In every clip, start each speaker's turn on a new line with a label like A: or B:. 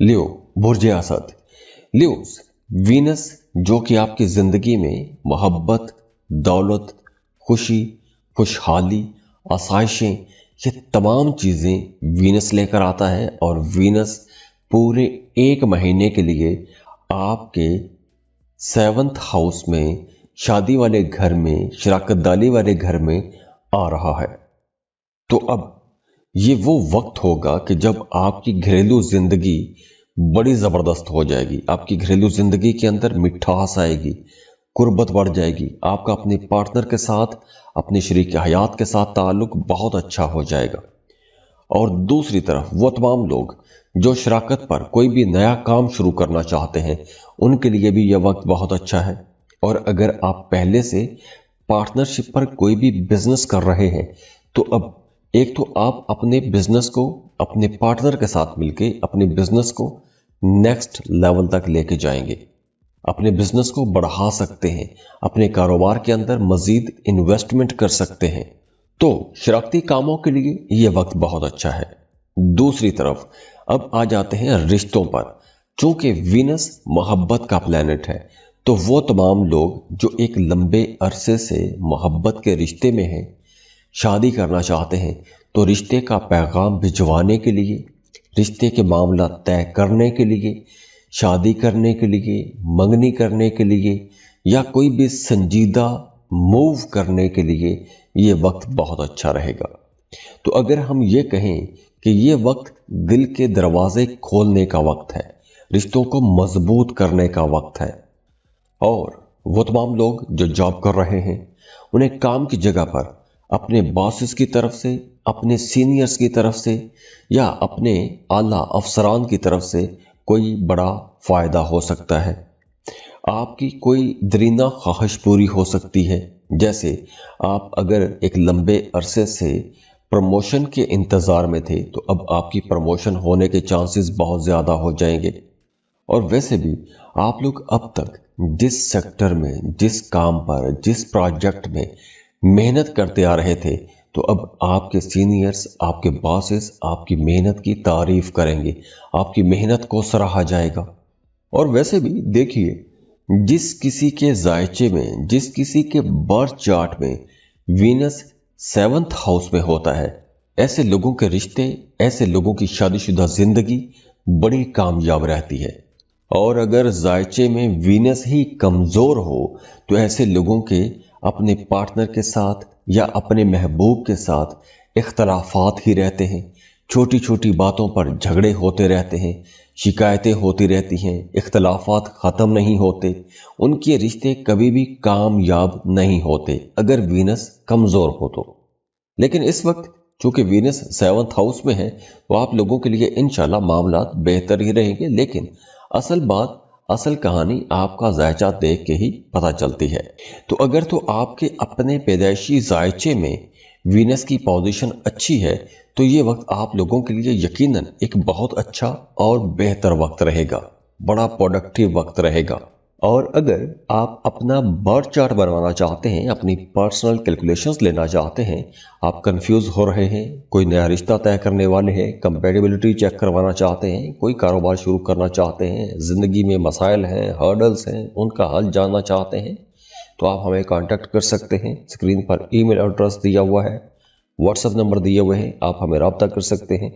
A: लियो, बुर्ज Asad. Leos, Venus जो कि आपकी जिंदगी में मोहब्बत, दौलत, खुशी, खुशहाली, आसाइशें, ये तमाम चीजें वीनस लेकर आता है। और वीनस पूरे 1 महीने के लिए आपके 7th हाउस में, शादी वाले घर में, शराकतदारी वाले घर में आ रहा है। तो अब ये वो वक्त होगा कि जब आपकी घरेलू जिंदगी बड़ी जबरदस्त हो जाएगी। आपकी घरेलू जिंदगी के अंदर मिठास आएगी, कुर्बत बढ़ जाएगी। आपका अपने पार्टनर के साथ, अपने शरीक हयात के साथ ताल्लुक बहुत अच्छा हो जाएगा। और दूसरी तरफ वो तमाम लोग जो शराकत पर कोई भी नया काम शुरू करना चाहते हैं, उनके लिए भी यह वक्त बहुत अच्छा है। और अगर आप पहले से पार्टनरशिप पर कोई भी बिजनेस कर रहे हैं, तो अब एक तो आप अपने बिजनेस को अपने पार्टनर के साथ मिलके अपने बिजनेस को नेक्स्ट लेवल तक लेके जाएंगे, अपने बिजनेस को बढ़ा सकते हैं, अपने कारोबार के अंदर मजीद इन्वेस्टमेंट कर सकते हैं। तो शराकती कामों के लिए यह वक्त बहुत अच्छा है। दूसरी तरफ अब आ जाते हैं रिश्तों पर। चूंकि वीनस मोहब्बत का प्लैनेट है, तो वो तमाम लोग जो एक लंबे अरसे से मोहब्बत के रिश्ते में हैं, शादी करना चाहते हैं, तो रिश्ते का पैगाम भिजवाने के लिए, रिश्ते के मामला तय करने के लिए, शादी करने के लिए, मंगनी करने के लिए या कोई भी संजीदा मूव करने के लिए ये वक्त बहुत अच्छा रहेगा। तो अगर हम ये कहें कि ये वक्त दिल के दरवाजे खोलने का वक्त है, रिश्तों को मजबूत करने का वक्त है। और वो तमाम लोग जो जॉब कर रहे हैं, उन्हें काम की जगह पर अपने बॉसेस की तरफ से, अपने सीनियर्स की तरफ से या अपने आला अफसरान की तरफ से कोई बड़ा फायदा हो सकता है। आपकी कोई दरीना ख्वाहिश पूरी हो सकती है। जैसे आप अगर एक लंबे अरसे से प्रमोशन के इंतज़ार में थे, तो अब आपकी प्रमोशन होने के चांसेस बहुत ज़्यादा हो जाएंगे। और वैसे भी आप लोग अब तक जिस सेक्टर में, जिस काम पर, जिस प्रोजेक्ट में मेहनत करते आ रहे थे, तो अब आपके सीनियर्स, आपके बॉसेस आपकी मेहनत की तारीफ करेंगे, आपकी मेहनत को सराहा जाएगा। और वैसे भी देखिए, जिस किसी के जायचे में, जिस किसी के बर्थ चार्ट में वीनस 7th हाउस में होता है, ऐसे लोगों के रिश्ते, ऐसे लोगों की शादीशुदा जिंदगी बड़ी कामयाब रहती है। और अगर जायचे में वीनस ही कमजोर हो, तो ऐसे लोगों के अपने पार्टनर के साथ या अपने महबूब के साथ इख्तलाफात ही रहते हैं। छोटी छोटी बातों पर झगड़े होते रहते हैं, शिकायतें होती रहती हैं, इख्तलाफात ख़त्म नहीं होते, उनके रिश्ते कभी भी कामयाब नहीं होते अगर वीनस कमज़ोर हो तो। लेकिन इस वक्त चूंकि वीनस 7th हाउस में है, तो आप लोगों के लिए इंशाल्लाह मामला बेहतर ही रहेंगे। लेकिन असल बात, असल कहानी आपका जायचा देख के ही पता चलती है। तो अगर तो आपके अपने पैदाइशी जायचे में वीनस की पोजीशन अच्छी है, तो ये वक्त आप लोगों के लिए यकीनन एक बहुत अच्छा और बेहतर वक्त रहेगा, बड़ा प्रोडक्टिव वक्त रहेगा। और अगर आप अपना बर्थ चार्ट बनवाना चाहते हैं, अपनी पर्सनल कैलकुलेशंस लेना चाहते हैं, आप कंफ्यूज हो रहे हैं, कोई नया रिश्ता तय करने वाले हैं, कंपैटिबिलिटी चेक करवाना चाहते हैं, कोई कारोबार शुरू करना चाहते हैं, ज़िंदगी में मसाइल हैं, हर्डल्स हैं, उनका हल जानना चाहते हैं, तो आप हमें कांटेक्ट कर सकते हैं। स्क्रीन पर ईमेल एड्रेस दिया हुआ है, व्हाट्सएप नंबर दिए हुए हैं, आप हमें रब्ता कर सकते हैं।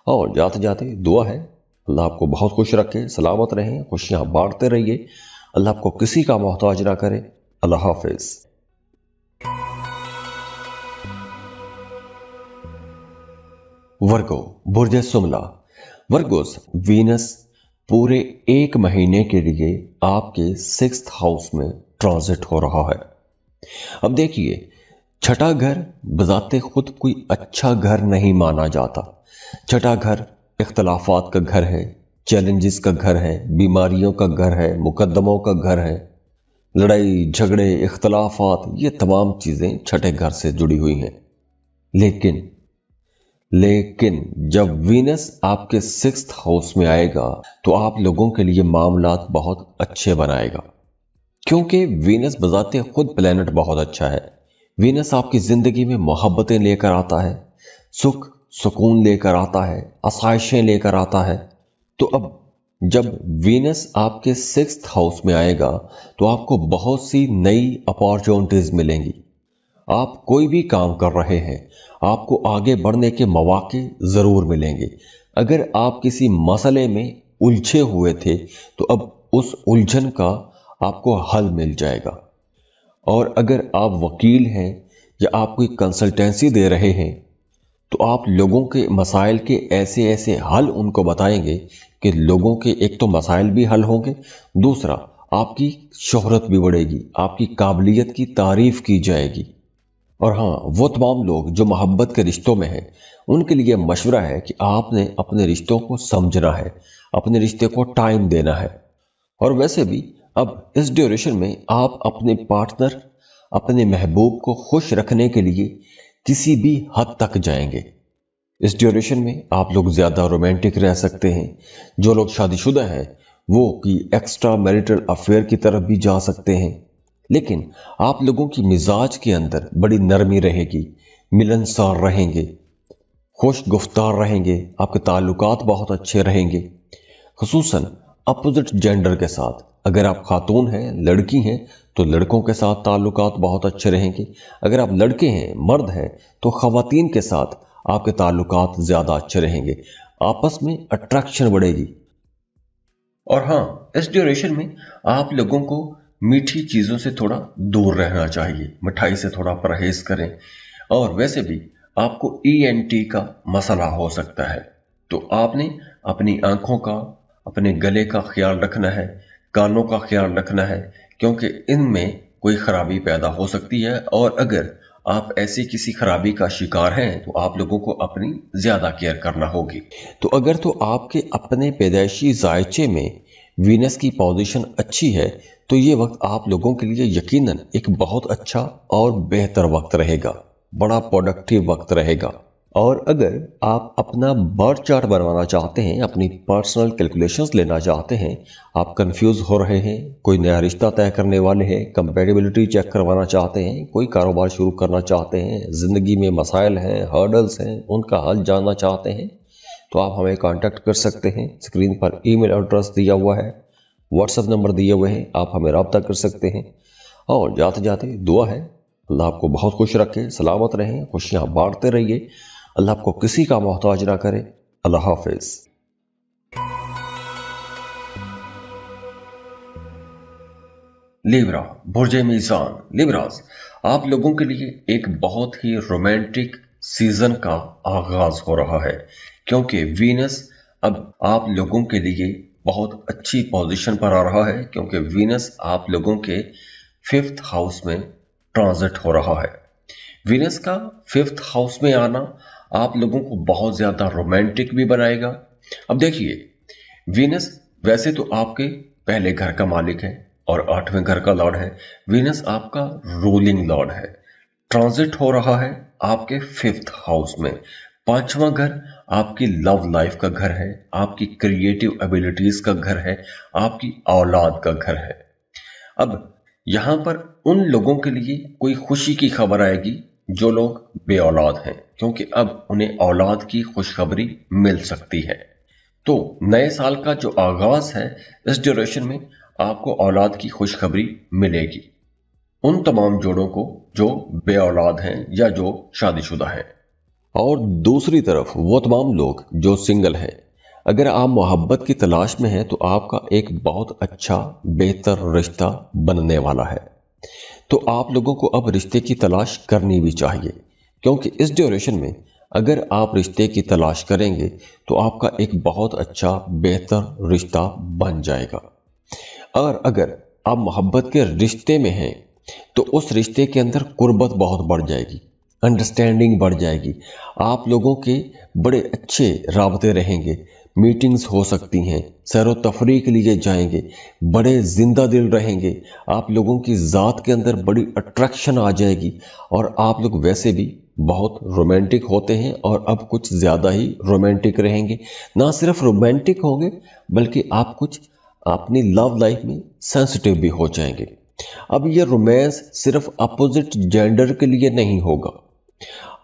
A: और जाते जाते दुआ है, अल्लाह आपको बहुत खुश रखे, सलामत रहें, खुशियाँ बांटते रहिए, अल्लाह आपको किसी का मोहताज ना करे। अल्लाह हाफिज। वर्गो, बुर्ज सुमला। वर्गोस, वीनस पूरे 1 महीने के लिए आपके 6th हाउस में ट्रांजिट हो रहा है। अब देखिए, छठा घर बजाते खुद कोई अच्छा घर नहीं माना जाता। छठा घर इख्तलाफात का घर है, चैलेंजेस का घर है, बीमारियों का घर है, मुकद्दमों का घर है, लड़ाई झगड़े इख्तलाफात, ये तमाम चीज़ें छठे घर से जुड़ी हुई हैं। लेकिन जब वीनस आपके 6th हाउस में आएगा, तो आप लोगों के लिए मामलात बहुत अच्छे बनाएगा, क्योंकि वीनस बजाते खुद प्लेनेट बहुत अच्छा है। वीनस आपकी जिंदगी में मोहब्बतें लेकर आता है, सुख सुकून लेकर आता है, आसाइशें लेकर आता है। तो अब जब वीनस आपके 6th हाउस में आएगा तो आपको बहुत सी नई अपॉर्चुनिटीज मिलेंगी। आप कोई भी काम कर रहे हैं, आपको आगे बढ़ने के मौके जरूर मिलेंगे। अगर आप किसी मसले में उलझे हुए थे तो अब उस उलझन का आपको हल मिल जाएगा। और अगर आप वकील हैं या आप कोई कंसल्टेंसी दे रहे हैं तो आप लोगों के मसाइल के ऐसे ऐसे हल उनको बताएंगे कि लोगों के एक तो मसाइल भी हल होंगे, दूसरा आपकी शोहरत भी बढ़ेगी, आपकी काबिलियत की तारीफ की जाएगी। और हाँ, वो तमाम लोग जो मोहब्बत के रिश्तों में हैं, उनके लिए मशवरा है कि आपने अपने रिश्तों को समझना है, अपने रिश्ते को टाइम देना है। और वैसे भी अब इस ड्यूरेशन में आप अपने पार्टनर, अपने महबूब को खुश रखने के लिए किसी भी हद तक जाएंगे। इस ड्यूरेशन में आप लोग ज्यादा रोमांटिक रह सकते हैं। जो लोग शादीशुदा हैं वो कि एक्स्ट्रा मैरिटल अफेयर की तरफ भी जा सकते हैं। लेकिन आप लोगों की मिजाज के अंदर बड़ी नरमी रहेगी, मिलनसार रहेंगे, खुश गुफ्तार रहेंगे, आपके ताल्लुकात बहुत अच्छे रहेंगे, खुसूसन अपोजिट जेंडर के साथ। अगर आप खातून हैं, लड़की हैं, तो लड़कों के साथ ताल्लुकात बहुत अच्छे रहेंगे। अगर आप लड़के हैं, मर्द हैं, तो खवातीन के साथ आपके ताल्लुकात ज़्यादा अच्छे रहेंगे, आपस में अट्रैक्शन बढ़ेगी। और हाँ, इस ड्यूरेशन में आप लोगों को मीठी चीज़ों से थोड़ा दूर रहना चाहिए, मिठाई से थोड़ा परहेज करें। और वैसे भी आपको ENT का मसला हो सकता है, तो आपने अपनी आंखों का, अपने गले का ख्याल रखना है, कानों का ख्याल रखना है, क्योंकि इनमें कोई खराबी पैदा हो सकती है। और अगर आप ऐसी किसी खराबी का शिकार हैं तो आप लोगों को अपनी ज्यादा केयर करना होगी। तो अगर तो आपके अपने पैदाइशी जायचे में वीनस की पोजीशन अच्छी है तो ये वक्त आप लोगों के लिए यकीनन एक बहुत अच्छा और बेहतर वक्त रहेगा, बड़ा प्रोडक्टिव वक्त रहेगा। और अगर आप अपना बर्थ चार्ट बनवाना चाहते हैं, अपनी पर्सनल कैलकुलेशंस लेना चाहते हैं, आप कंफ्यूज हो रहे हैं, कोई नया रिश्ता तय करने वाले हैं, कंपैटिबिलिटी चेक करवाना चाहते हैं, कोई कारोबार शुरू करना चाहते हैं, ज़िंदगी में मसाइल हैं, हर्डल्स हैं, उनका हल जानना चाहते हैं, तो आप हमें कांटेक्ट कर सकते हैं। स्क्रीन पर ईमेल एड्रेस दिया हुआ है, व्हाट्सएप नंबर दिए हुए हैं, आप हमें रब्ता कर सकते हैं। और जाते जाते दुआ है अल्लाह आपको बहुत खुश रखे, सलामत रहें, खुशियाँ बांटते रहिए, अल्लाह आपको किसी का मोहताज ना करे। अल्लाह हाफिज। लिब्रा, बुर्जे मीज़ान। लिब्रास, आप लोगों के लिए एक बहुत ही रोमांटिक सीजन का आगाज हो रहा है, क्योंकि वीनस अब आप लोगों के लिए बहुत अच्छी पोजीशन पर आ रहा है, क्योंकि वीनस आप लोगों के 5th हाउस में ट्रांजिट हो रहा है। वीनस का 5th हाउस में आना आप लोगों को बहुत ज्यादा रोमांटिक भी बनाएगा। अब देखिए, वीनस वैसे तो आपके पहले घर का मालिक है और 8वें घर का लॉर्ड है। वीनस आपका रूलिंग लॉर्ड है, ट्रांजिट हो रहा है आपके 5th हाउस में। 5वां घर आपकी लव लाइफ का घर है, आपकी क्रिएटिव एबिलिटीज का घर है, आपकी औलाद का घर है। अब यहां पर उन लोगों के लिए कोई खुशी की खबर आएगी जो लोग बे औलाद हैं, क्योंकि अब उन्हें औलाद की खुशखबरी मिल सकती है। तो नए साल का जो आगाज है, इस ड्यूरेशन में आपको औलाद की खुशखबरी मिलेगी उन तमाम जोड़ों को जो बे औलाद हैं या जो शादीशुदा हैं। और दूसरी तरफ वो तमाम लोग जो सिंगल हैं, अगर आप मोहब्बत की तलाश में हैं तो आपका एक बहुत अच्छा बेहतर रिश्ता बनने वाला है। तो आप लोगों को अब रिश्ते की तलाश करनी भी चाहिए, क्योंकि इस ड्यूरेशन में अगर आप रिश्ते की तलाश करेंगे तो आपका एक बहुत अच्छा बेहतर रिश्ता बन जाएगा। और अगर आप मोहब्बत के रिश्ते में हैं तो उस रिश्ते के अंदर कुर्बत बहुत बढ़ जाएगी, अंडरस्टैंडिंग बढ़ जाएगी, आप लोगों के बड़े अच्छे राबते रहेंगे, मीटिंग्स हो सकती हैं, सैर तफरीह के लिए जाएंगे, बड़े जिंदा दिल रहेंगे, आप लोगों की ज़ात के अंदर बड़ी अट्रैक्शन आ जाएगी। और आप लोग वैसे भी बहुत रोमांटिक होते हैं और अब कुछ ज़्यादा ही रोमांटिक रहेंगे। ना सिर्फ रोमांटिक होंगे बल्कि आप कुछ अपनी लव लाइफ में सेंसिटिव भी हो जाएंगे। अब ये रोमांस सिर्फ अपोजिट जेंडर के लिए नहीं होगा,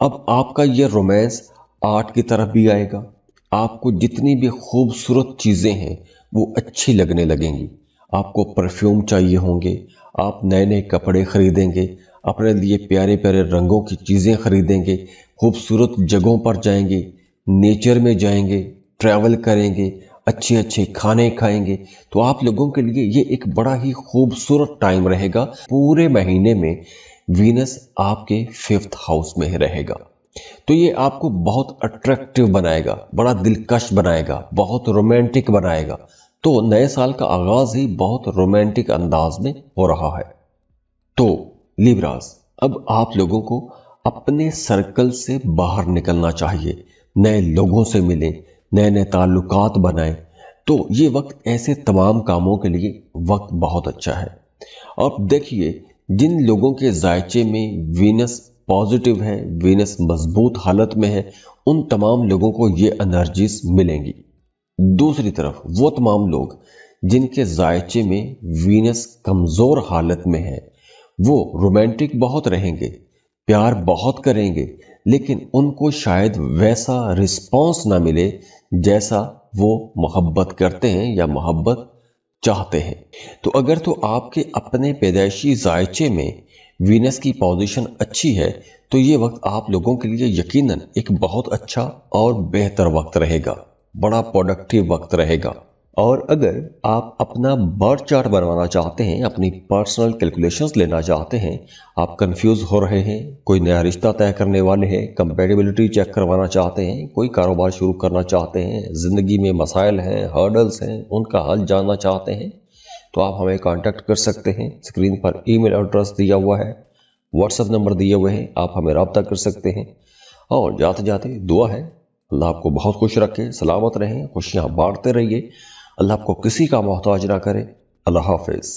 A: अब आपका ये रोमांस आर्ट की तरफ भी आएगा। आपको जितनी भी खूबसूरत चीज़ें हैं वो अच्छी लगने लगेंगी। आपको परफ्यूम चाहिए होंगे, आप नए नए कपड़े खरीदेंगे, अपने लिए प्यारे प्यारे रंगों की चीज़ें खरीदेंगे, खूबसूरत जगहों पर जाएंगे, नेचर में जाएंगे, ट्रैवल करेंगे, अच्छे अच्छे खाने खाएंगे। तो आप लोगों के लिए ये एक बड़ा ही खूबसूरत टाइम रहेगा। पूरे महीने में वीनस आपके 5th हाउस में ही रहेगा, तो ये आपको बहुत अट्रैक्टिव बनाएगा, बड़ा दिलकश बनाएगा, बहुत रोमांटिक बनाएगा। तो नए साल का आगाज ही बहुत रोमांटिक अंदाज में हो रहा है। तो लिब्रास, अब आप लोगों को अपने सर्कल से बाहर निकलना चाहिए, नए लोगों से मिलें, नए नए ताल्लुकात बनाएं। तो ये वक्त ऐसे तमाम कामों के लिए वक्त बहुत अच्छा है। अब देखिए, जिन लोगों के जायचे में वीनस पॉजिटिव है, वीनस मजबूत हालत में है, उन तमाम लोगों को ये एनर्जीज मिलेंगी। दूसरी तरफ वो तमाम लोग जिनके जायचे में वीनस कमजोर हालत में है, वो रोमांटिक बहुत रहेंगे, प्यार बहुत करेंगे, लेकिन उनको शायद वैसा रिस्पॉन्स ना मिले जैसा वो मोहब्बत करते हैं या मोहब्बत चाहते हैं। तो अगर तो आपके अपने पैदाइशी जायचे में वीनस की पोजीशन अच्छी है, तो ये वक्त आप लोगों के लिए यकीनन एक बहुत अच्छा और बेहतर वक्त रहेगा, बड़ा प्रोडक्टिव वक्त रहेगा। और अगर आप अपना बर्थ चार्ट बनवाना चाहते हैं, अपनी पर्सनल कैलकुलेशंस लेना चाहते हैं, आप कंफ्यूज हो रहे हैं, कोई नया रिश्ता तय करने वाले हैं, कंपैटिबिलिटी चेक करवाना चाहते हैं, कोई कारोबार शुरू करना चाहते हैं, ज़िंदगी में मसाइल हैं, हर्डल्स हैं, उनका हल जानना चाहते हैं, तो आप हमें कांटेक्ट कर सकते हैं। स्क्रीन पर ईमेल एड्रेस दिया हुआ है, व्हाट्सएप नंबर दिए हुए हैं, आप हमें रब्ता कर सकते हैं। और जाते जाते दुआ है, अल्लाह आपको बहुत खुश रखे, सलामत रहें, खुशियाँ बांटते रहिए, अल्लाह आपको किसी का मोहताज ना करे। अल्लाह हाफिज।